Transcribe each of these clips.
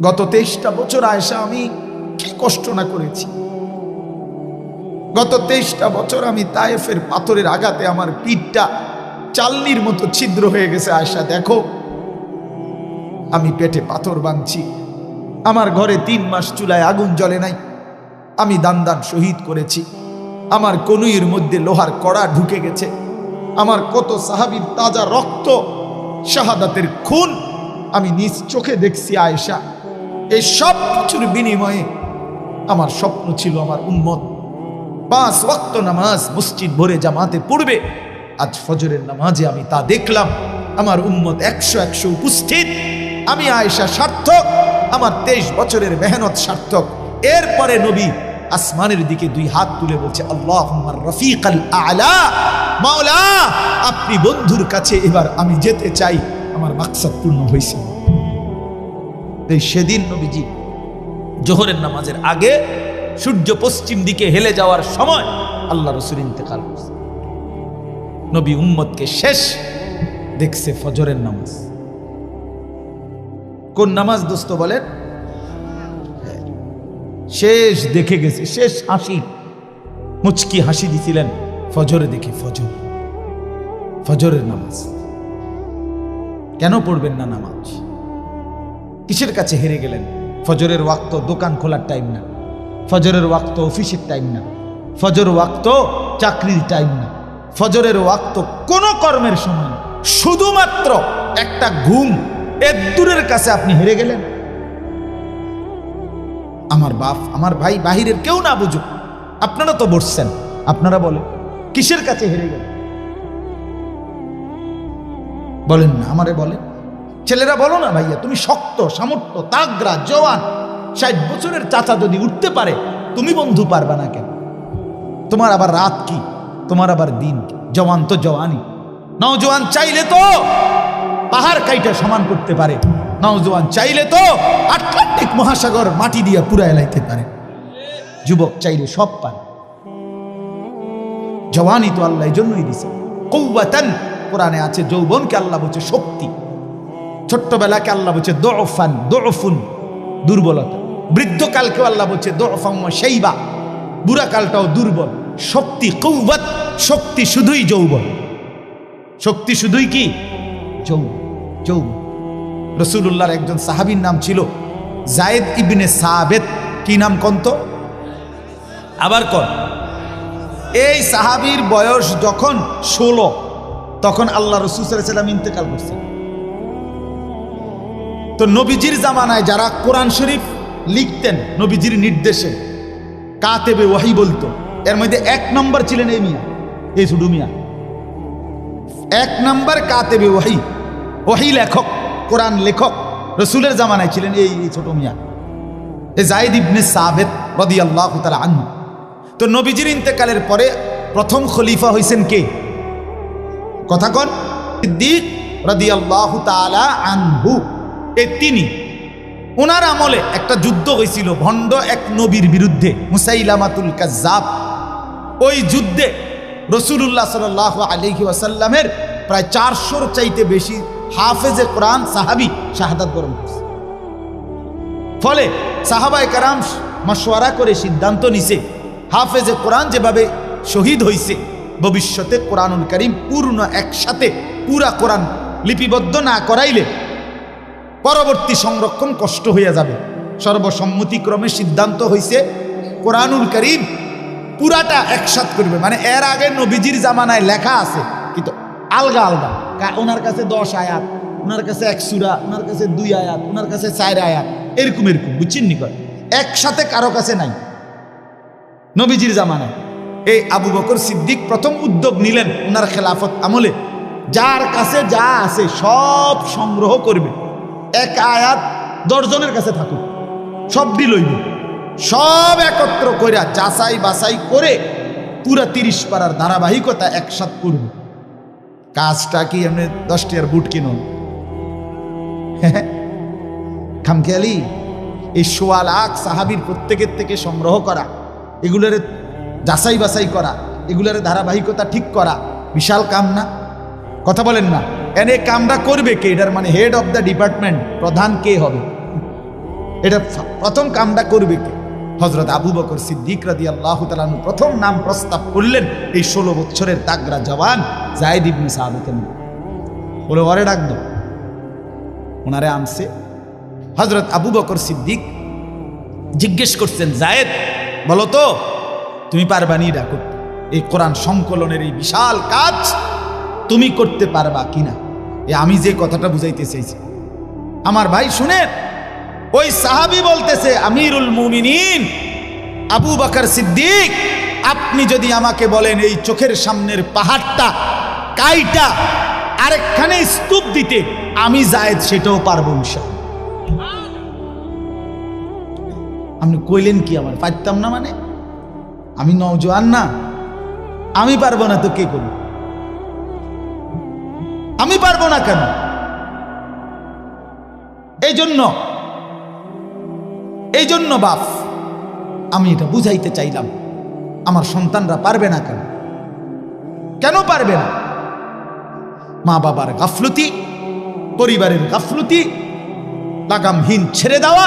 গত 23টা বছর আয়েশা আমি কি কষ্ট না করেছি। গত 23টা বছর আমি তায়েফের পাথরের আঘাতে আমার পিঠটা চালনির মতো ছিদ্র হয়ে গেছে। আয়েশা দেখো, আমি পেটে পাথর বাঁধছি, আমার ঘরে 3 মাস চুলায় আগুন জ্বলে নাই, আমি দান শহীদ করেছি, আমার কনুইয়ের মধ্যে লোহার কড়া ঢুকে গেছে, আমার কত সাহাবীর তাজা রক্ত শাহাদাতের খুন আমি নিজ চোখে দেখছি। আয়েশা, এই সব কিছুর বিনিময়ে আমার স্বপ্ন ছিল আমার উম্মত 5 ওয়াক্ত নামাজ মসজিদ ভরে জামাতে পড়বে। আজ ফজরের নামাজে আমি তা দেখলাম, আমার উম্মত 100 উপস্থিত। আমি আয়েশা সার্থক, আমার 23 বছরের মেহনত সার্থক। এরপরে নবী আসমানের দিকে 2 হাত তুলে বলছে, আল্লাহুম্মা রফিকাল আ'লা, মাওলা আপনি বন্ধুর কাছে এবার আমি যেতে চাই, আমার মাকসাদ পূর্ণ হয়েছে। তাই সেদিন নবীজি জোহরের নামাজের আগে সূর্য পশ্চিম দিকে হেলে যাওয়ার সময় আল্লাহ রাসূল ইন্তেকাল করছে। নবী উম্মতকে শেষ দেখছে ফজরের নামাজ। কোন নামাজ দোস্ত বলেন? শেষ দেখে গেছে, শেষ হাসি, মুচকি হাসি দিছিলেন ফজরে দেখে। ফজরের নামাজ কেন পড়বেন না নামাজ? কিসের কাছে হেরে গেলেন? ফজরের ওয়াক্ত দোকান খোলার টাইম না, ফজরের ওয়াক্ত অফিসের টাইম না, ফজর ওয়াক্ত চাকরির টাইম না, ফজরের ওয়াক্ত কোন কর্মের সময় না, শুধুমাত্র একটা ঘুম, এর দূরের কাছে আপনি হেরে গেলেন। আমার বাপ, আমার ভাই, বাহিরের কেউ না বুঝুক, আপনারা তো বসছেন, আপনারা বলেন কিসের কাছে হেরে গেলেন? বলেন না, আমারে বলেন। ছেলেরা বলো না, ভাইয়া তুমি শক্ত, সামর্থ্য, তাগড়া, জওয়ান, 60 বছরের চাচা যদি উঠতে পারে, তুমি বন্ধু পারবা না কেন? তোমার আবার রাত কি, তোমার আবার দিন কি? জওয়ান তো জওয়ানই। নওজোয়ান চাইলে তো পাহাড় কাইটা সমান করতে পারে, নওজোয়ান চাইলে তো আটলান্টিক মহাসাগর মাটি দিয়ে পুরা এলাইতে পারে। যুবক চাইলে সব পারে। জওয়ানই তো আল্লাহ এই জন্যই দিছে কুওয়াতান। কোরআনে আছে যৌবনকে আল্লাহ বলছে শক্তি, ছোট্টবেলাকে আল্লাহ বলছে দুফান, দুফুন দুর্বলতা, বৃদ্ধকালকেও আল্লাহ বলছে দুফাম শাইবা, বুড়াকালটাও দুর্বল। শক্তি কুওয়াত, শক্তি শুধুই যৌবন, শক্তি শুধুই কি যৌবন। রাসূলুল্লাহর একজন সাহাবীর নাম ছিল যায়েদ ইবনে সাবিত। কি নাম কন্ত? আবার কন। এই সাহাবীর বয়স যখন 16, তখন আল্লাহ রাসূল সাল্লাল্লাহু আলাইহি ওয়াসাল্লাম ইন্তেকাল করছেন। তো নবীজির জামানায় যারা কোরআন শরীফ লিখতেন নবীজির নির্দেশে, কাতেবে ওয়াহি বলতো, এর মধ্যে 1 নম্বর ছিলেন এই মিয়া, এই ছোট মিয়া। 1 নম্বর কাতেবে ওয়াহি, ওয়াহি লেখক, কোরআন লেখক রাসূলের জামানায় ছিলেন এই ছোট মিয়া, এই যায়েদ ইবনে সাবিত রাদিয়াল্লাহু তাআলা আনহু। তো নবীজির ইন্তেকালের পরে প্রথম খলিফা হইছেন কে? কথা কন। সিদ্দিক রাদিয়াল্লাহু তাআলা আনহু। এই তিনি, ওনার আমলে একটা যুদ্ধ হয়েছিল ভণ্ড এক নবীর বিরুদ্ধে, মুসাইলামাতুল কাজ্জাব। ওই যুদ্ধে রাসূলুল্লাহ সাল্লাল্লাহু আলাইহি ওয়াসাল্লামের প্রায় 400-র চাইতে বেশি হাফেজে কোরআন সাহাবী শাহাদাত বরণ করছে। ফলে সাহাবায়ে কেরাম মাশওয়ারা করে সিদ্ধান্ত নিছে, হাফেজে কোরআন যেভাবে শহীদ হইছে, ভবিষ্যতে কোরআনুল কারীম পূর্ণ একসাথে পুরা কোরআন লিপিবদ্ধ না করাইলে পরবর্তী সংরক্ষণ কষ্ট হইয়া যাবে। সর্বসম্মতিক্রমে সিদ্ধান্ত হইছে কোরআনুল কারীম পুরাটা একসাথ করবে। মানে এর আগে নবীজির জামানায় লেখা আছে, কিন্তু আলগা আলগা। ওনার কাছে 10 আয়াত, ওনার কাছে 1 সূরা, ওনার কাছে 2 আয়াত, ওনার কাছে 4 আয়াত, এরকম বুঝছেন নি? একসাথে কারো কাছে নাই নবীজির জামানায়। এই আবু বকর সিদ্দিক প্রথম উদ্যোগ নিলেন ওনার খেলাফত আমলে, যার কাছে যা আছে সব সংগ্রহ করবে। 1 আয়াত 10 জনের কাছে থাকুক, সবটি লইব, সব একত্র করে যাচাই বাছাই করে পুরা 30 পারার ধারাবাহিকতা একসাথ করবে। কাজটা কি এমনি 10 টাকার বুট কিনুন খামখেয়ালি? এই 1.25 লাখ সাহাবীর প্রত্যেকের থেকে সংগ্রহ করা, এগুলোর যাচাই বাছাই করা, এগুলোর ধারাবাহিকতা ঠিক করা বিশাল কাম না? কথা বলেন না? এনে কামটা করবে কে? এটার মানে হেড অফ দ্য ডিপার্টমেন্ট, প্রধান কে হবে? এটা প্রথম কামটা করবে কে? হযরত আবু বকর সিদ্দিক রাদিয়াল্লাহু তাআলা আনহু প্রথম নাম প্রস্তাব করলেন এই 16 বছরের তাগড়া জওয়ান যায়েদ ইবনে সাবিতকে নিয়ে। বলে ওরে ডাক দাও। ওনারে আনছে। হযরত আবু বকর সিদ্দিক জিজ্ঞেস করছেন, যায়েদ বলো তো তুমি পারবা নি এটা করতে? এই কোরআন সংকলনের এই বিশাল কাজ তুমি করতে পারবা কিনা? আমি যে কথাটা বুঝাইতে চাইছি আমার ভাই শুনেন। ওই সাহাবী বলতেছে, আমিরুল মুমিনিন আবু বকর সিদ্দিক, আপনি যদি আমাকে বলেন এই চোখের সামনের পাহাড়টা কাইটা আরেকখানে স্তূপ দিতে, আমি যায়েদ সেটাও পারবো ইনশাআল্লাহ। আপনি কইলেন কি আমার পারতাম না? মানে আমি নওজোয়ান না? আমি পারবো না তো কে করবে? আমি পারবো না কেন? এই জন্য বাপ আমি এটা বুঝাইতে চাইলাম, আমার সন্তানরা পারবে না কেন? কেন পারবে না? মা বাবার গাফলতি, পরিবারের গাফলতি, লাগামহীন ছেড়ে দেওয়া,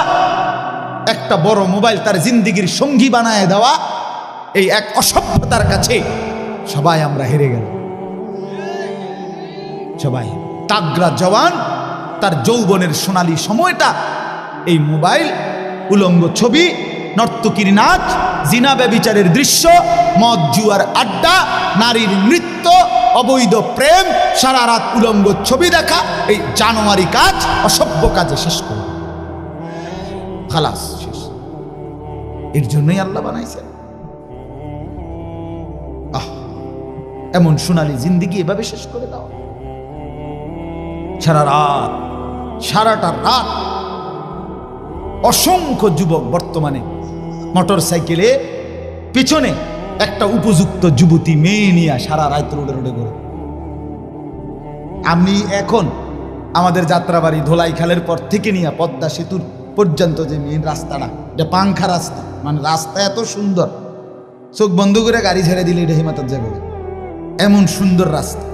একটা বড় মোবাইল তার জিন্দিগির সঙ্গী বানায় দেওয়া, এই এক অসভ্যতার কাছে সবাই আমরা হেরে গেল। সবাই তাগড়া জওয়ান তার যৌবনের সোনালী সময়টা এই মোবাইল, উলঙ্গ ছবি, নর্তকীর নাচ, জিনা ব্যভিচারের দৃশ্য, মদ জুয়ার আড্ডা, নারীর নৃত্য, অবৈধ প্রেম, সারা রাত উলঙ্গ ছবি দেখা, এই জানোয়ারি কাজ, অসভ্য কাজে শেষ করে খালাস শেষ। এর জন্যই আল্লাহ বানাইছে। এমন সোনালী জিন্দিগি এভাবে শেষ করে দাও। সারাটা রাত অসংখ্য যুবক বর্তমানে মোটর সাইকেলে পিছনে একটা উপযুক্ত যুবতী মেয়ে নিয়ে সারা রাত রোডে রোডে ঘোরে। আমি এখন আমাদের যাত্রাবাড়ি ধোলাইখালের পর থেকে নিয়ে পদ্মা সেতুর পর্যন্ত যে মেন রাস্তাটা, এটা পাংখা রাস্তা, মানে রাস্তা এত সুন্দর, চোখ বন্ধ করে গাড়ি ছেড়ে দিলে এটা হিমাতার যাবে, এমন সুন্দর রাস্তা।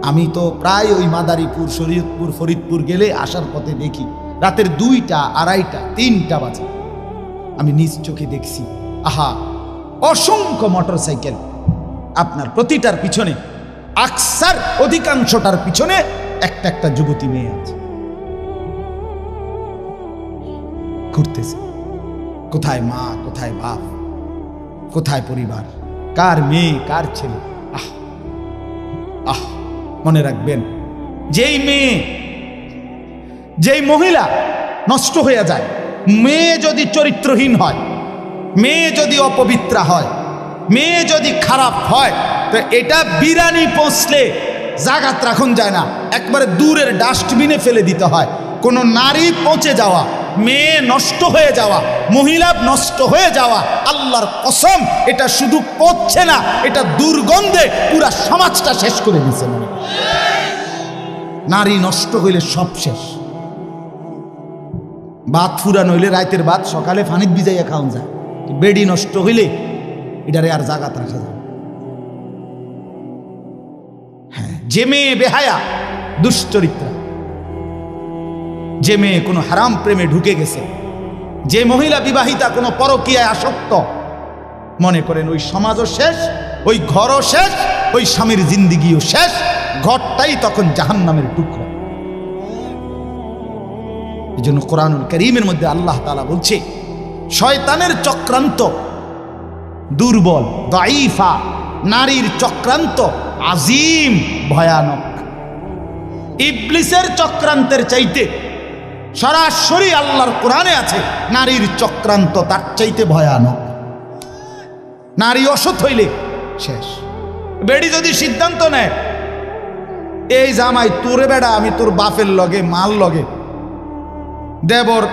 আমি তো প্রায় ওই মাদারীপুর, শরীয়তপুর, ফরিদপুর গেলে আসার পথে দেখি রাতের 2টা, 2:30, 3টা বাজে। আমি নিজ চোখে দেখছি, আহা, অসংখ্য মোটর সাইকেল, আপনার প্রতিটার পিছনে, আকসার অধিকাংশটার পিছনে একটা একটা যুবতী মেয়ে আছে, ঘুরতেছে। কোথায় মা, কোথায় বাপ, কোথায় পরিবার, কার মেয়ে, কার ছেলে? আহ আহ মনে রাখবেন, যেই মেয়ে, যেই মহিলা নষ্ট হয়ে যায়, মেয়ে যদি চরিত্রহীন হয়, মেয়ে যদি অপবিত্রা হয়, মেয়ে যদি খারাপ হয়, তো এটা বিরানি পৌঁছলে জাগাত রাখুন যায় না, একবারে দূরের ডাস্টবিনে ফেলে দিতে হয়। কোনো নারী পৌঁছে যাওয়া, মেয়ে নষ্ট হয়ে যাওয়া, মহিলা নষ্ট হয়ে যাওয়া, আল্লাহর কসম, এটা শুধু পৌঁছে না, এটা দুর্গন্ধে পুরা সমাজটা শেষ করে দিচ্ছে। নারী নষ্ট হইলে সব শেষ। ভাত ফুরান হইলে রাতের ভাত সকালে ফানিত ভিজাইয়া খাওয়া যায়, বেডি নষ্ট হইলে এটারে আর জাগাত রাখা যায়। হ্যাঁ, যে মেয়ে বেহায়া, দুশ্চরিত্রা, যে মেয়ে কোনো হারাম প্রেমে ঢুকে গেছে, যে মহিলা বিবাহিতা কোনো পরকীয়ায় আসক্ত, মনে করেন ওই সমাজও শেষ, ওই ঘরও শেষ, ওই স্বামীর জিন্দিগিও শেষ, ঘরটাই তখন জাহান্নামের টুকরা। এই জন্য কোরআনুল কারীমের মধ্যে আল্লাহ তাআলা বলছে, শয়তানের চক্রান্ত দুর্বল, দাঈফা, নারীর চক্রান্ত আজিম, ভয়ানক। ইবলিসের চক্রান্তের চাইতে সরাসরি আল্লাহর কোরআনে আছে, নারীর চক্রান্ত তার চাইতে ভয়ানক। নারী অসৎ হইলে শেষ। বেডি যদি সিদ্ধান্ত নেয়, এই জামাই তোরে বেড়া, আমি তোর বাপের লগে, মাল লগে, দেবর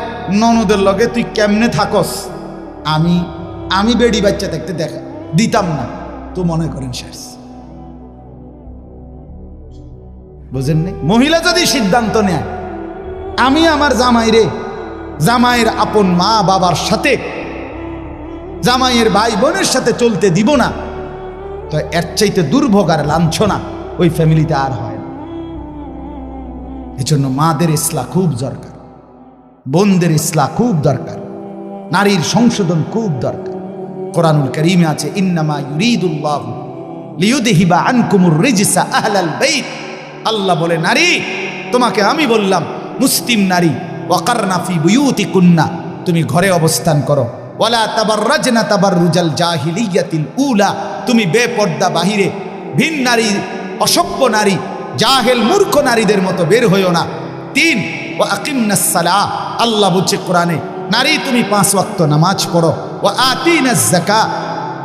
ননদের লগে তুই কেমনে থাকস, আমি বেডি বাচ্চা দেখতে দেখা দিতাম না, তো মনে করেন শেষ। বুঝেননি? মহিলা যদি সিদ্ধান্ত নেয়, আমি আমার জামাইরে, জামাইয়ের আপন মা বাবার সাথে, জামাইয়ের ভাই বোনের সাথে চলতে দিব না, তো এর চাইতে দুর্ভোগ আর লাঞ্ছনা ওই ফ্যামিলিতে আর হয় না। এজন্য মাদের ইসলাহ খুব দরকার। বোনদের ইসলাহ খুব দরকার, নারীর সংশোধন খুব দরকার। কোরআনুল কারীমে আছে ইন্নামা ইউরিদুল্লাহু লিইউযহিবা আনকুমুর রিজসা আহলাল বাইত। আল্লাহ বলে নারী তোমাকে আমি বললাম মুসলিম নারী, ওয়াকারনা ফি বুয়ুতিকুন্না, তুমি ঘরে অবস্থান করো, ওয়ালা তাবাররাজনা তাবাররুজাল জাহিলিয়াতিল উলা, তুমি বেপর্দা বাহিরে ভিন নারী, অসভ্য নারী, জাহেল মূর্খ নারীদের মতো বের হইও না। 3 ওয়া আকিমনাস সালাহ, আল্লাহ বলছে কোরআনে নারী তুমি 5 ওয়াক্ত নামাজ পড়ো, ওয়া আতিনাজ যাকাত,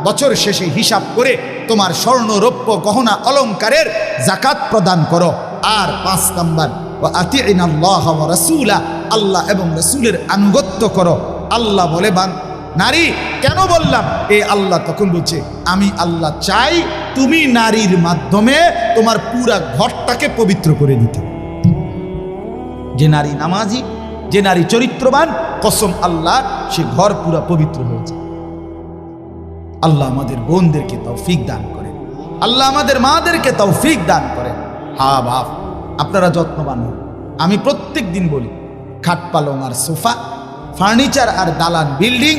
বছর শেষে হিসাব করে তোমার স্বর্ণ রৌপ্য গহনা অলংকারের যাকাত প্রদান করো। আর 5 নাম্বার ওয়া আতিইনাল্লাহ ওয়া রাসূলা, আল্লাহ এবং রাসূলের আনুগত্য করো। আল্লাহ বলে নারী কেন বললাম এ আল্লাহ তখন বলছে আমি আল্লাহ চাই তুমি নারীর মাধ্যমে তোমার পুরা ঘরটাকে পবিত্র করে দিতে। যে নারী নামাজি, যে নারী চরিত্রবান, কসম আল্লাহ সে ঘর পুরা পবিত্র হয়েছে। আল্লাহ আমাদের বোনদেরকে তৌফিক দান করে, আল্লাহ আমাদের মাদেরকে তৌফিক দান করে। হা বাপ আপনারা যত্নবান হন। আমি প্রত্যেক দিন বলি খাট পালং আর সোফা, ফার্নিচার আর দালান বিল্ডিং,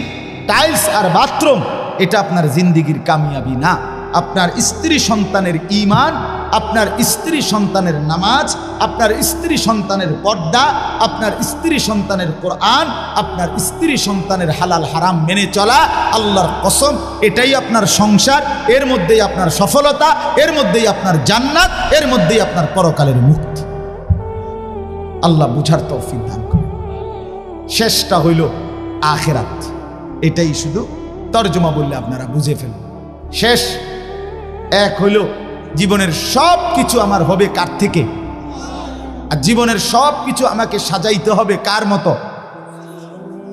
টাইলস আর বাথরুম এটা আপনার জিন্দিগির কামিয়াবি না। আপনার স্ত্রী সন্তানের ঈমান, আপনার স্ত্রী সন্তানের নামাজ, আপনার স্ত্রী সন্তানের পর্দা, আপনার স্ত্রী সন্তানের কোরআন, আপনার স্ত্রী সন্তানের হালাল হারাম মেনে চলা, আল্লাহর কসম এটাই আপনার সংসার, এর মধ্যেই আপনার সফলতা, এর মধ্যেই আপনার জান্নাত, এর মধ্যেই আপনার পরকালের মুক্তি। আল্লাহ বুঝার তৌফিক দান করে। শেষটা হইল আখিরাত, এটাই শুধু তর্জমা বললে আপনারা বুঝে ফেলুন। শেষ এক হইল জীবনের সব কিছু আমার হবে কার থেকে, আর জীবনের সব কিছু আমাকে সাজাইতে হবে কার মতো।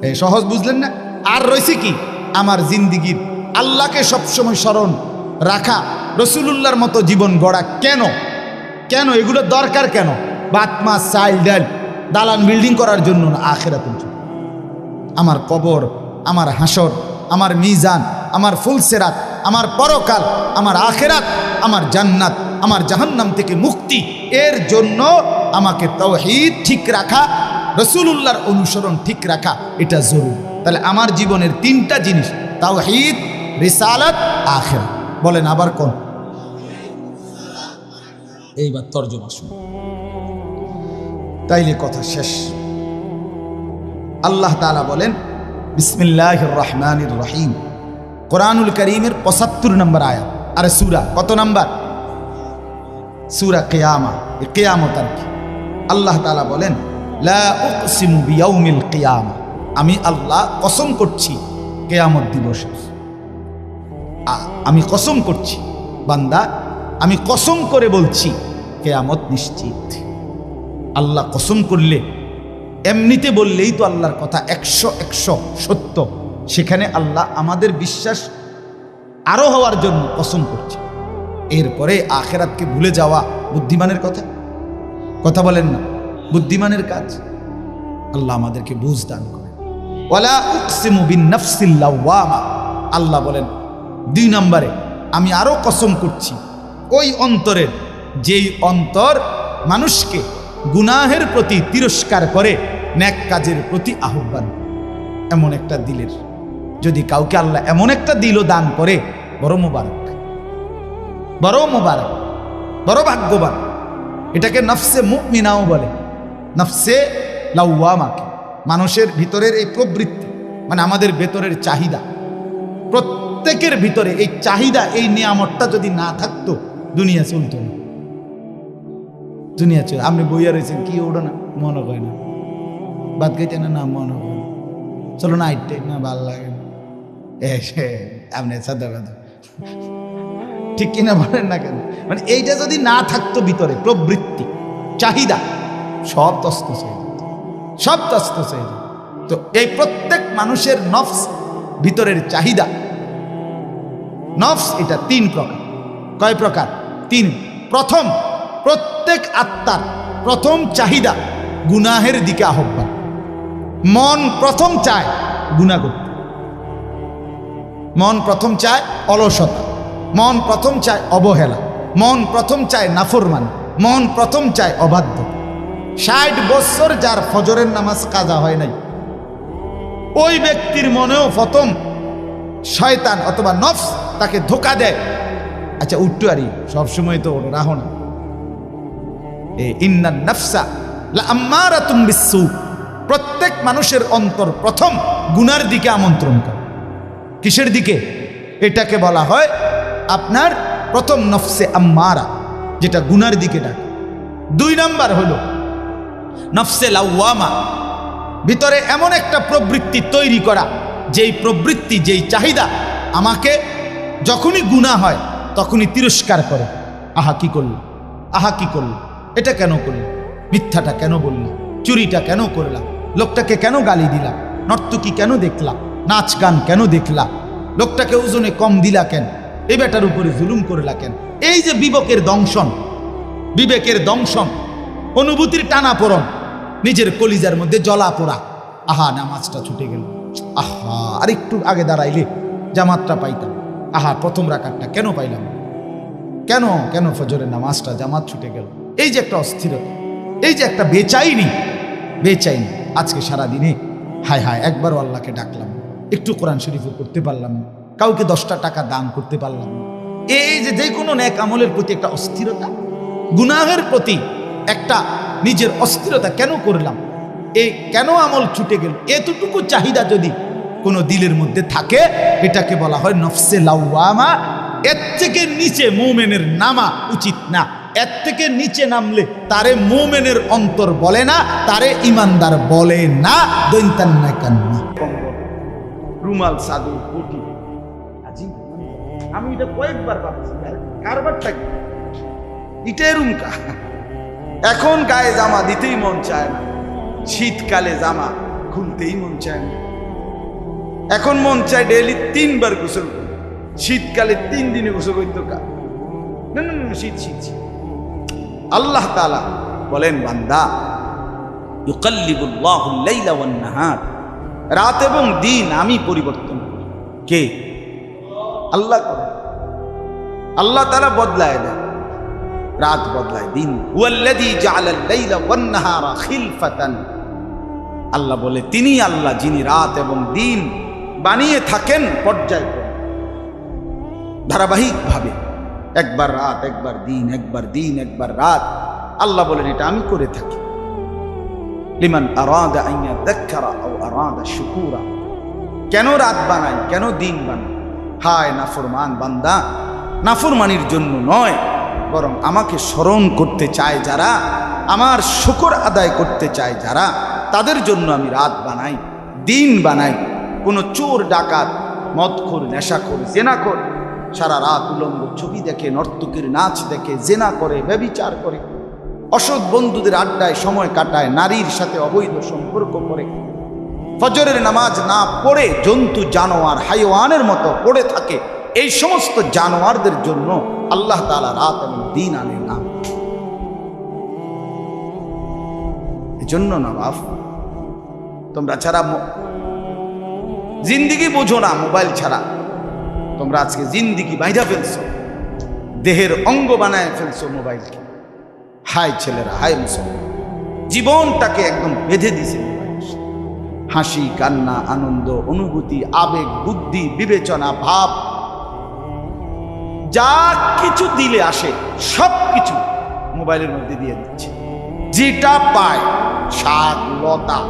এই সহজ বুঝলেন না? আর রয়েছে কি আমার জিন্দিগির আল্লাহকে সবসময় স্মরণ রাখা, রসুলুল্লাহর মতো জীবন গড়া। কেন কেন এগুলো দরকার? কেন? ভাত মাছ চাল ডাল দালান বিল্ডিং করার জন্য না, আখিরাতের জন্য। আমার কবর, আমার হাসর, আমার মিজান, আমার ফুলসেরাত, আমার পরকাল, আমার আখিরাত, আমার জান্নাত, আমার জাহান্নাম থেকে মুক্তি, এর জন্য আমাকে তাওহীদ ঠিক রাখা, রসুলুল্লাহর অনুসরণ ঠিক রাখা, এটা জরুরি। তাহলে আমার জীবনের 3টা জিনিস, তাওহীদ, রিসালাত, আখিরাত। বলেন আবার কোন? এইবার তর্জমা শুনুন, তাইলে কথা শেষ। আল্লাহ তাআলা বলেন বিসমিল্লাহির রহমানির রহিম, কোরআনুল কারীমের 75 নম্বর আয়াত। আরে সূরা কত নাম্বার? সূরা কিয়ামা, কিয়ামত আর কি। আল্লাহ তাআলা বলেন লা উকসিমু বিয়াউমিল কিয়ামা, আমি আল্লাহ কসম করছি কিয়ামত দিবসে। আমি কসম করছি বান্দা, আমি কসম করে বলছি কিয়ামত নিশ্চিত। আল্লাহ কসম করলে এমনিতে বললেই তো আল্লাহর কথা 100 সত্য। সেখানে আল্লাহ আমাদের বিশ্বাস আরো হওয়ার জন্য কসম করছে। এরপরে আখিরাতকে ভুলে যাওয়া বুদ্ধিমানের কথা বলেন না, বুদ্ধিমানের কাজ। আল্লাহ আমাদেরকে বুঝ দান করে। ওয়ালা উকসিমু বিন-নাফসিল লাওয়ামা, আল্লাহ বলেন 2 নম্বরে আমি আরো কসম করছি ওই অন্তরের, যেই অন্তর মানুষকে গুনাহের প্রতি তিরস্কার করে, নেক কাজের প্রতি আহ্বান। এমন একটা দিলের যদি কাউকে আল্লাহ এমন একটা দিলও দান করে, বড় মোবারক, বড় মোবারক, বড় ভাগ্যবান। এটাকে নফসে মুমিনাও বলে, নফসে লাওয়ামাকে। মানুষের ভিতরের এই প্রবৃত্তি, মানে আমাদের ভেতরের চাহিদা, প্রত্যেকের ভিতরে এই চাহিদা, এই নিয়ামতটা যদি না থাকতো দুনিয়া চলতো না। দুনিয়া চল, আপনি বইয়া রয়েছেন কি ওড়ো না, মনে হয় না, বাদ গাইতে না, মনে হয় না, চলো না আইটে না, ভাল লাগে না, আপনি সাদা কথা ঠিক কিনা বলেন না কেন? মানে এইটা যদি না থাকতো ভিতরে প্রবৃত্তি, চাহিদা, সব তস্তস হয়ে যেত, সব তস্তস হয়ে যেত। তো এই প্রত্যেক মানুষের নফস, ভিতরের চাহিদা, নফস এটা 3 প্রকার। কয় প্রকার? 3। প্রথম, প্রত্যেক আত্মার প্রথম চাহিদা গুনাহের দিকে আহ্বান। মন প্রথম চায় গুনাহ করতে, মন প্রথম চায় অলসতা, মন প্রথম চায় অবহেলা, মন প্রথম চায় নাফরমানি, মন প্রথম চায় অবাধ্যতা। 60 বছর যার ফজরের নামাজ কাজা হয় নাই, ওই ব্যক্তির মনেও প্রথম শয়তান অথবা নফস তাকে ধোকা দেয়। আচ্ছা উঠতে আরি সবসময় তো রাহো না। ইন্নান নাফসা লাআম্মারাতুম বিসসু, প্রত্যেক মানুষের অন্তর প্রথম গুনার দিকে আমন্ত্রণ করে। কিসের দিকে? এটাকে বলা হয় আপনার প্রথম নফসে আম্মারা, যেটা গুনার দিকে ডাকে। 2 নাম্বার হলো নফসে লাওয়ামা, ভিতরে এমন একটা প্রবৃত্তি তৈরি করা, যেই প্রবৃত্তি, যেই চাহিদা আমাকে যখনই গুনাহ হয় তখনই তিরস্কার করে। আহা কি করলো, আহা কি করলো, এটা কেন করলো, মিথ্যাটা কেন বললাম, চুরিটা কেন করলাম, লোকটাকে কেন গালি দিলাম, নর্তকী কেন দেখলাম, নাচ গান কেন দেখলাম, লোকটাকে ওজনে কম দিলা কেন, এই বেটার উপরে জুলুম করলা কেন। এই যে বিবেকের দংশন, বিবেকের দংশন, অনুভূতির টানাপোড়ন, নিজের কলিজার মধ্যে জ্বলা পোড়া। আহা নামাজটা ছুটে গেল, আহা আর একটু আগে দাঁড়াইলে জামাতটা পাইতাম, আহা প্রথম রাকাতটা কেন পাইলাম, কেন কেন ফজরের নামাজটা জামাত ছুটে গেল। এই যে একটা অস্থিরতা, এই যে একটা বেচাইনি, বেচাইনি। আজকে সারা দিনে হায় হায় একবারও আল্লাহকে ডাকলাম, একটু কোরআন শরীফও করতে পারলাম না, কাউকে 10টা টাকা দান করতে পারলাম না। এই যে যে কোনো নেক আমলের প্রতি একটা অস্থিরতা, গুনাহের প্রতি একটা নিজের অস্থিরতা, কেন করলাম, এই কেন আমল ছুটে গেল, এতটুকু চাহিদা যদি কোনো দিলের মধ্যে থাকে, এটাকে বলা হয় নফসে লাওয়ামা। এর থেকে নিচে মুমিনের নামা উচিত না। এর থেকে নিচে নামলে তারে মুমিনের অন্তর বলে না, তারে ইমানদার বলে না। দৈন্তান্না কান্না রুমাল সাদু কোটি, আমি এটা কয়েকবার ভাবছি কারবারটা কি, এটা রুমকা। এখন গায়ে জামা দিতেই মন চায় না, শীতকালে জামা খুলতেই মন চায় না। এখন মন চায় ডেইলি 3 বার গোসল করি, শীতকালে 3 দিনে গোসল করতে না না না, শীত শীত। আল্লাহ তাআলা বলেন বান্দা ইউকাল্লিবুল্লাহুল লাইলা ওয়ান নাহার, রাত এবং দিন আমি পরিবর্তন করি। কে? আল্লাহ করে। আল্লাহ তাআলা বদলায় দেয়, রাত বদলায়, দিন। হুয়াল্লাযী জাআলাল লাইলা ওয়ান নাহারা খিলফাতান, আল্লাহ বলে তিনি আল্লাহ যিনি রাত এবং দিন বানিয়ে থাকেন পর্যায়ক্রমে, ধারাবাহিকভাবে। একবার রাত, একবার দিন, একবার দিন, একবার রাত। আল্লাহ বলেন এটা আমি করে থাকি। লিমান আরাদা আন ইয়াযাক্কারা আও আরাদা শুকুরা, কেন রাত বানাই, কেন দিন বানাই? হায় নাফরমান বান্দা, নাফরমানির জন্য নয়, বরং আমাকে স্মরণ করতে চায় যারা, আমার শুকর আদায় করতে চায় যারা, তাদের জন্য আমি রাত বানাই, দিন বানাই। কোনো চোর ডাকাত, মদখোর, নেশাখোর, জেনাখোর সারা রাত উলঙ্গ ছবি দেখে, নর্তকীর নাচ দেখে, জেনা করে, ব্যভিচার করে, অসৎ বন্ধুদের আড্ডায় সময় কাটায়, নারীর সাথে অবৈধ সম্পর্ক করে, ফজরের নামাজ না পড়ে জন্তু জানোয়ার হাইওয়ানের মতো পড়ে থাকে। এই সমস্ত জানোয়ারদের জন্য আল্লাহ তাআলা রাত এবং দিন আনেন না। এজন্য না বাপ, তোমরা ছাড়া জিন্দিগি বোঝো না, মোবাইল ছাড়া তোমরা আজকে জিন্দিগি বাইধা ফেলছো, দেহের অঙ্গ বানায় ফেলছো মোবাইলকে। হায় ছেলেরা, হায় মুসলমান, জীবনটাকে একদম বেঁধে দিছে মোবাইল। হাসি, কান্না, আনন্দ, অনুভূতি, আবেগ, বুদ্ধি, বিবেচনা, ভাব, যা কিছু দিলে আসে সব কিছু মোবাইলের মধ্যে দিয়ে দিচ্ছে। যেটা পায়, শাক, লতা,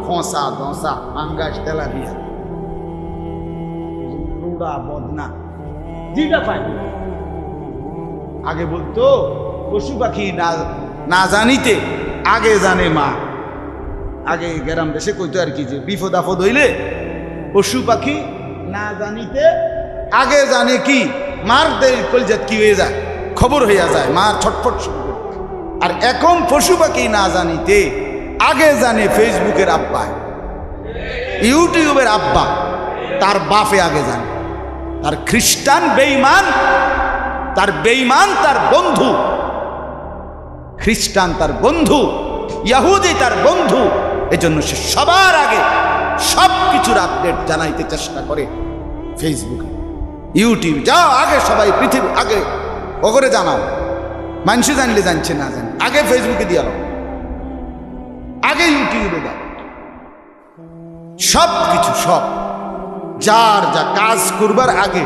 খোসা, দশা, আঙ্গাস, তেলাপিয়া, রোড়া, বদনা, যেটা পায়। আগে বলতো পশু পাখি না জানিতে আগে জানে মা। আগে গ্রাম দেশে কইতো আর কি, যে বিপদ আপদ হইলে পশু পাখি না জানিতে আগে জানে কি, মার দেয় কলজাত কি হয়ে যায়, খবর হইয়া যায়, মা ছটফট শুরু করে। আর এখন পশু পাখি না জানিতে আগে জানে ফেসবুকের আব্বা, ইউটিউবের আব্বা, তার বাপে আগে জানে। তার খ্রিস্টান বেঈমান, তার বেঈমান তার বন্ধু, খ্রিস্টান তার বন্ধু, ইহুদি তার বন্ধু। এজন্য সে সবার আগে সব কিছুর আপডেট জানাইতে চেষ্টা করে ফেসবুকে, ইউটিউব। যাও আগে সবাই পৃথিবী আগে ওগরে জানাও, মানুষ জানলে জানছে না জানে, আগে ফেসবুকে দিয়ে আগে ইউটিউবে দাও, সব কিছু, সব যার যা কাজ করবার আগে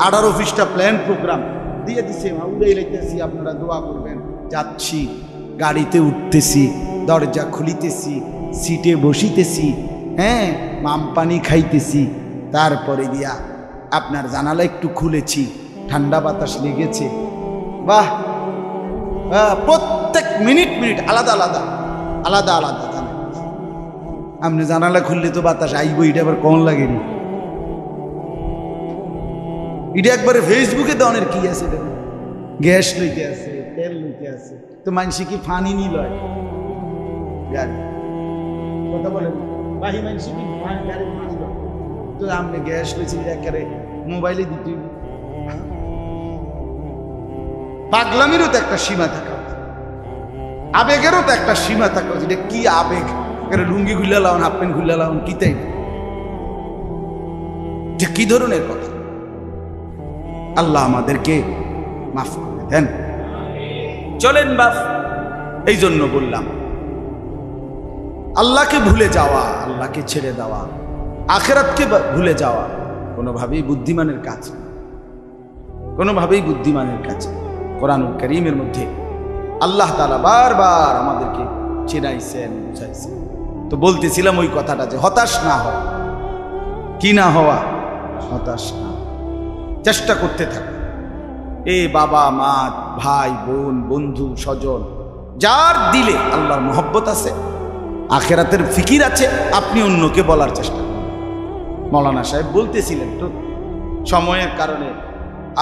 18 পৃষ্ঠা প্ল্যান প্রোগ্রাম দিয়ে দিছে। উড়ে লাইতেছি, আপনারা দোয়া করবেন। যাচ্ছি, গাড়িতে উঠতেছি, দরজা খুলিতেছি, সিটে বসিতেছি, হ্যাঁ, মাম পানি খাইতেছি, তারপরে দিয়া আপনার জানালা একটু খুলেছি, ঠান্ডা বাতাস লেগেছে। বাহ, প্রত্যেক মিনিট মিনিট আলাদা আলাদা আলাদা আলাদা জানা। আপনি জানালা খুললে তো বাতাস আইব, এটা আবার কম লাগেনি। এটা একবারে ফেসবুকে দেওয়ানের কি আছে, গ্যাস লইতে আছে, তেল লইতে আছে, তো মানুষে কি ফানি নি লয় গাড়ি, কথা বলেন বাহি মানুষে কি গাড়ি ফানি লয়, তো আপনি গ্যাস লইছি একেবারে মোবাইলে দিতে। পাগলামিরও তো একটা সীমা থাকা উচিত, আবেগেরও তো একটা সীমা থাকা উচিত। এটা কি আবেগ, লুঙ্গি খুলে লাউন, হাফ প্যান্ট খুলে লাউন, কি তাই, যে কি ধরনের কথা। আল্লাহ আমাদেরকে মাফ করে দেন। চলেন বাপ, এই জন্য বললাম আল্লাহকে ভুলে যাওয়া, আল্লাহকে ছেড়ে দেওয়া, আখিরাতকে ভুলে যাওয়া কোনোভাবেই বুদ্ধিমানের কাজ, কোনোভাবেই বুদ্ধিমানের কাজ। কোরআনুল কারীমের মধ্যে আল্লাহ তাআলা বারবার আমাদেরকে চেনাইছেন, বুঝাইছেন। তো বলতেছিলাম ওই কথাটা, যে হতাশ না হওয়া, কি না হওয়া, হতাশ না, চেষ্টা করতে থাকা। বাবা মা, ভাই বোন, বন্ধু স্বজন, যার দিলে আল্লাহর মহব্বত আছে, আখিরাতের ফিকির আছে, আপনি অন্যকে বলার চেষ্টা করেন। মৌলানা সাহেব বলতেছিলেন, তো সময়ের কারণে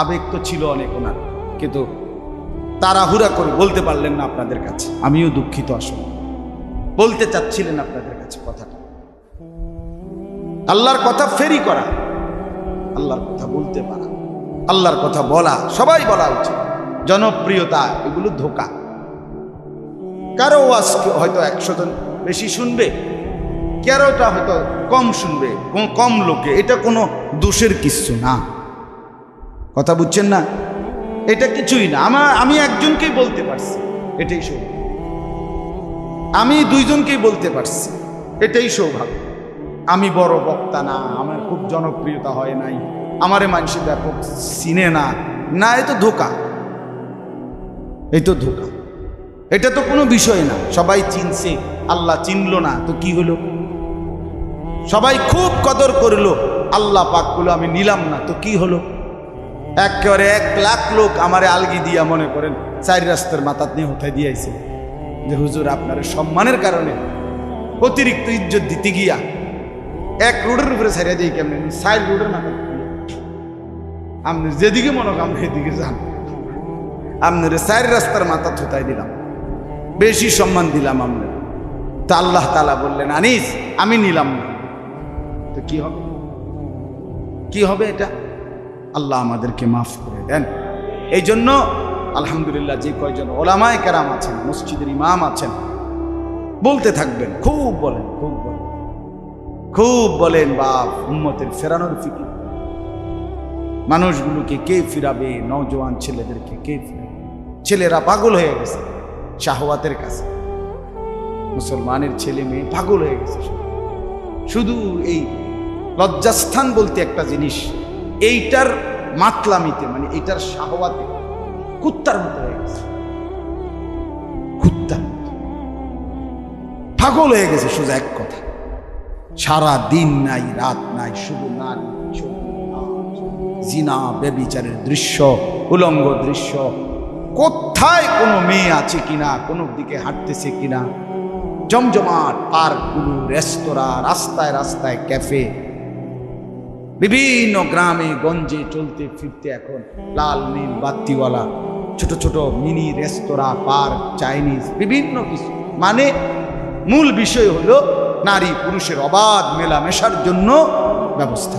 আবেগ তো ছিল অনেক ওনার, কিন্তু তাড়াহুড়া করে বলতে পারলেন না আপনাদের কাছে। আমিও দুঃখিত, আসলে বলতে চাচ্ছিলেন আপনাদের কাছে কথাটা। আল্লাহর কথা ফেরি করা, আল্লাহর কথা বলতে পারা, আল্লাহর কথা বলা, সবাই বলা উচিত। জনপ্রিয়তা এগুলো ধোঁকা। কারো আজকে হয়তো 100 জন বেশি শুনবে, কারোটা হয়তো কম শুনবে, কম লোকে, এটা কোনো দোষের কিছু না। কথা বুঝছেন না? এটা কিছুই না। আমি একজনকেই বলতে পারছি, এটাই সৌভাগ্য। আমি 2 জনকেই বলতে পারছি, এটাই সৌভাগ্য। আমি বড় বক্তা না, আমার খুব জনপ্রিয়তা হয় নাই, আমারে মানুষ ব্যাপক চিনে না, না, এ তো ধোঁকা, এই তো ধোঁকা। এটা তো কোনো বিষয় না। সবাই চিনছে, আল্লাহ চিনলো না, তো কি হলো? সবাই খুব কদর করলো, আল্লাহ পাক বলল আমি নিলাম না, তো কি হলো? একেবারে 1 লাখ লোক আমারে আলগি দিয়া, মনে করেন 4 রাস্তার মাথাত নিয়ে হঠাৎ দিয়েছে, যে হুজুর আপনার সম্মানের কারণে অতিরিক্ত ইজ্জত দিতে গিয়া 1 রোডের উপরে ছাড়িয়ে দিই, কেমন 4 রোডের মাথা, আপনি যেদিকে মনে করেন সেদিকে যান, আপনার 4 রাস্তার মাথা থুতাই দিলাম, বেশি সম্মান দিলাম আপনার। তা আল্লাহ তাআলা বললেন, আনিস আমি নিলাম না, তো কি হবে? কি হবে এটা? আল্লাহ আমাদেরকে মাফ করে দেন। এই জন্য আলহামদুলিল্লাহ, যে কয়জন ওলামায়ে কেরাম আছেন, মসজিদের ইমাম আছেন, বলতে থাকবেন, খুব বলেন, খুব বলেন, খুব বলেন। বাপ, উম্মতের ফেরানোর ফিকির, মানুষগুলোকে কে ফিরাবে, নওজোয়ান ছেলেদেরকে কে ফিরাবে? ছেলেরা পাগল হয়ে গেছে শাহওয়াতের কাছে, মুসলমানের ছেলে মেয়ে পাগল হয়ে গেছে শুধু এই লজ্জাস্থান বলতে একটা জিনিস, এইটার মাতলামিতে, মানে এইটার শাহওয়াতে কুত্তার মতো হয়ে গেছে, কুত্তার মতো পাগল হয়ে গেছে। সোজা এক কথা, সারা দিন নাই রাত নাই, শুধু নারী, জিনা, ব্যভিচারের দৃশ্য, উলঙ্গ দৃশ্য। কোথায় কোনো মেয়ে আছে কিনা, কোনো দিকে হাঁটতেছে কিনা, জমজমাট পার্কগুলো, রেস্তোরাঁ, রাস্তায় রাস্তায় ক্যাফে, বিভিন্ন গ্রামে গঞ্জে চলতে ফিরতে এখন লাল নীল বাত্তিওয়ালা ছোট ছোট মিনি রেস্তোরাঁ, পার্ক, চাইনিজ, বিভিন্ন কিছু। মানে মূল বিষয় হলো নারী পুরুষের অবাধ মেলামেশার জন্য ব্যবস্থা,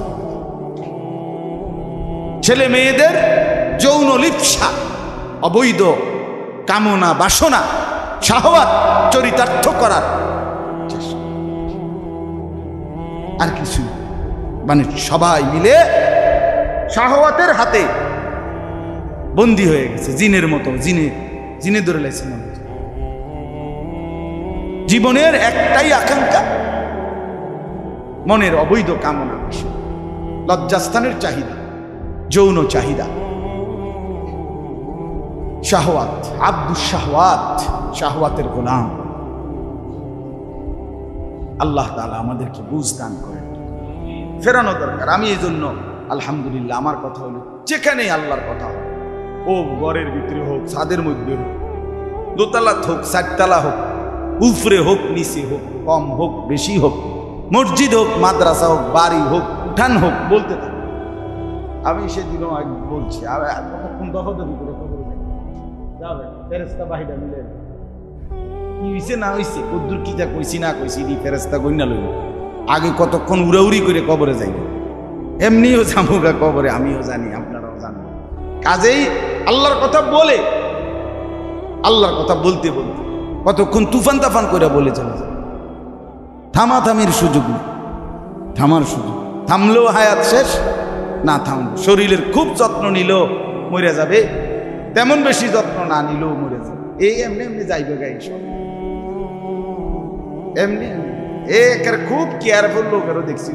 ছেলে মেয়েদের যৌন লিপ্সা, অবৈধ কামনা বাসনা, শাহওয়াত চরিতার্থ করার চেষ্টা, আর কিছু। মানে সবাই মিলে শাহওয়াতের হাতে বন্দী হয়ে গেছে, জিনের মতো। জিনে ধরে লাইছে মনে হচ্ছে। জীবনের একটাই আকাঙ্ক্ষা, মনের অবৈধ কামনা, লজ্জাস্থানের চাহিদা, যৌন চাহিদা, শাহওয়াত, আব্দুস শাহওয়াত, শাহওয়াতের গোলাম। আল্লাহ তাআলা আমাদেরকে বুঝ দান করেন, ফেরানো দরকার। আমি এই জন্য আলহামদুলিল্লাহ, আমার কথা হলো যেখানেই আল্লাহর কথা হোক, ও ঘরের ভিতরে হোক, ছাদের মধ্যে হোক, দোতলা হোক, চারতলা হোক, উপরে হোক, নিচে হোক, কম হোক, বেশি হোক, মসজিদ হোক, মাদ্রাসা হোক, বাড়ি হোক, উঠান হোক, বলতে থাকি। আমি সেদিনও বলছি, কতক্ষণ দফাদফি করে খবর যাবে, ফেরেস্তা বাহিরা মিলে কি হইছে না হইছে, কদ্দুর কি যা কইছি না কইছি, ফেরেস্তা গইনা লইল। আগে কতক্ষণ উড়াউড়ি করে কবরে যাইব, এমনিও যাবো কবরে, আমিও জানি, আপনারাও জানেন। কাজেই আল্লাহর কথা বলে, আল্লাহর কথা বলতে বলতে কতক্ষণ তুফান তাফান করে বলে চলে যাবে। থামাথামির সুযোগ নেই, থামার সুযোগ, থামলেও হায়াত শেষ, না থামলো শরীরের খুব যত্ন নিল মরে যাবে, তেমন বেশি যত্ন না নিলেও মরে যাবে। এই এমনি এমনি যাইবে গাই সব, এমনি একের খুব কেয়ারফুল লোকেরও দেখছি,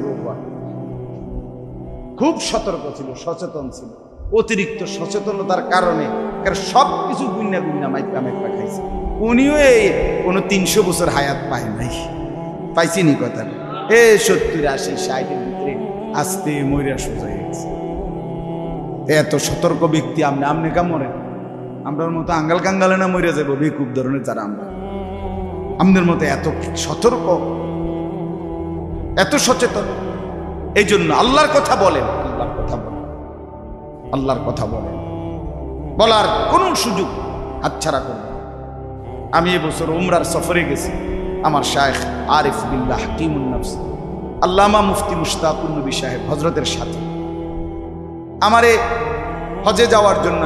খুব সতর্ক ছিল, সচেতন ছিল। অতিরিক্ত সচেতনতার কারণে সব কিছু গুন্না গুন্না মাইপা মাইপা খাইছে। উনিও এই কোনো 300 বছর হায়াত পায় নাই, পাইছিনি কথা। 70, 80, 60-এর ভিতরে আস্তে মরিয়া সোজা হয়ে গেছে। এত সতর্ক ব্যক্তি আমনে আমনে কা মরে, আমরার মতো আঙ্গাল কাঙ্গালে না মরিয়া যাবো, বেকুব ধরনের যারা আমরা, আমাদের মতো এত সতর্ক, এত সচেতন। এই জন্য আল্লাহর কথা বলেন, আল্লাহর কথা বলেন, আল্লাহর কথা বলেন, বলার কোন সুযোগ হাতছাড়া করবেন। আমি এবছর উমরার সফরে গেছি, আমার শায়েখ আরিফ বিল্লাহ হাকিমুন নফস আল্লামা মুফতি মুশতাকুন নবী সাহেব হজরতের সাথে আমারে হজে যাওয়ার জন্য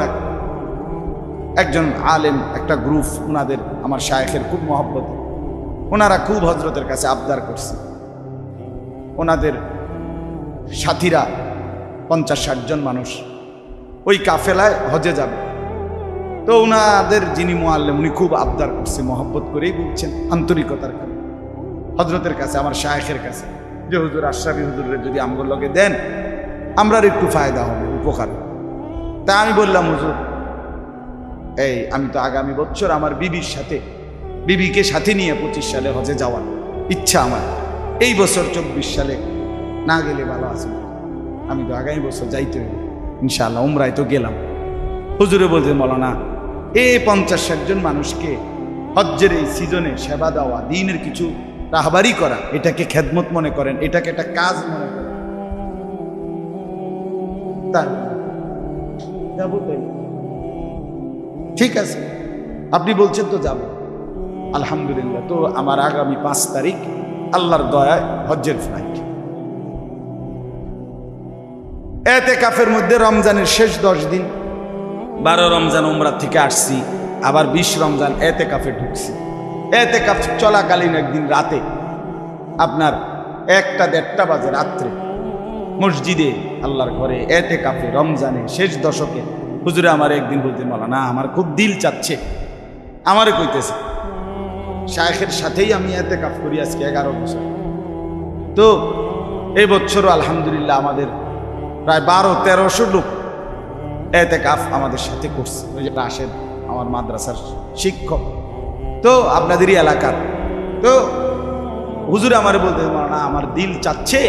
একজন আলেম, একটা গ্রুপ, ওনাদের আমার শায়েখের খুব মহব্বত, ওনারা খুব হজরতের কাছে আবদার করছে। ওনাদের সাথীরা 50-60 জন মানুষ ওই কাফেলায় হজে যাবে। তো ওনাদের যিনি মুআল্লিম, উনি খুব আবদার করছে, মহব্বত করেই বলছেন, আন্তরিকতার কারণে হজরতের কাছে, আমার শায়েখের কাছে, যে হুজুর আশরাফি হুজুরের যদি আমগোর লগে দেন, আমরার একটু ফায়দা হবে, উপকার। তা আমি বললাম, হুজুর আমি তো আগামী বছর আমার বিবির সাথে, বিবিকে সাথে নিয়ে 25 সালে হজে যাওয়ার ইচ্ছা আমার। এই বছর 24 সালে না গেলে ভালো আছে, আমি তো আগামী বছর যাইতে হবে ইনশাআল্লাহ, উমরায় তো গেলাম। হুজুরে বলছে, মৌলানা, 50-60 জন মানুষকে হজ্জের এই সিজনে সেবা দেওয়া, দিনের কিছু রাহবারি করা, এটাকে খেদমত মনে করেন, এটাকে একটা কাজ মনে করেন। তাই যাবো, তাই ঠিক আছে, আপনি বলছেন তো যাব, আলহামদুলিল্লাহ। তো আমার আগামী 5 তারিখ আল্লাহর দয়ায় হজ্জের ফ্লাইট। এতেকাফের মধ্যে রমজানের শেষ 10 দিন, 12 রমজান উমরা থেকে আসছি, আবার 20 রমজান এতেকাফে ঢুকছি। এতেকাফ চলাকালীন একদিন রাতে, আপনার 1টা-1:30 বাজে রাত্রে, মসজিদে আল্লাহর ঘরে এতেকাফে রমজানে শেষ দশকে হুজুরে আমার একদিন বলতে, মৌলানা আমার খুব দিল চাচ্ছে, আমারে কইতেছে, শায়েখের সাথেই আমি এতেকাফ করি আজকে 11 বছর। তো এই বছরও আলহামদুলিল্লাহ আমাদের প্রায় 1200-1300 লোক এতেকাফ আমাদের সাথে করছে। ওই যে আসেন আমার মাদ্রাসার শিক্ষক, তো আপনাদেরই এলাকার। তো হুজুরে আমারে বলতে, না আমার দিল চাচ্ছে,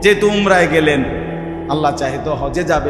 যেহেতু উমরায় গেলেন, আল্লাহ চাহে তো হজে যাবে,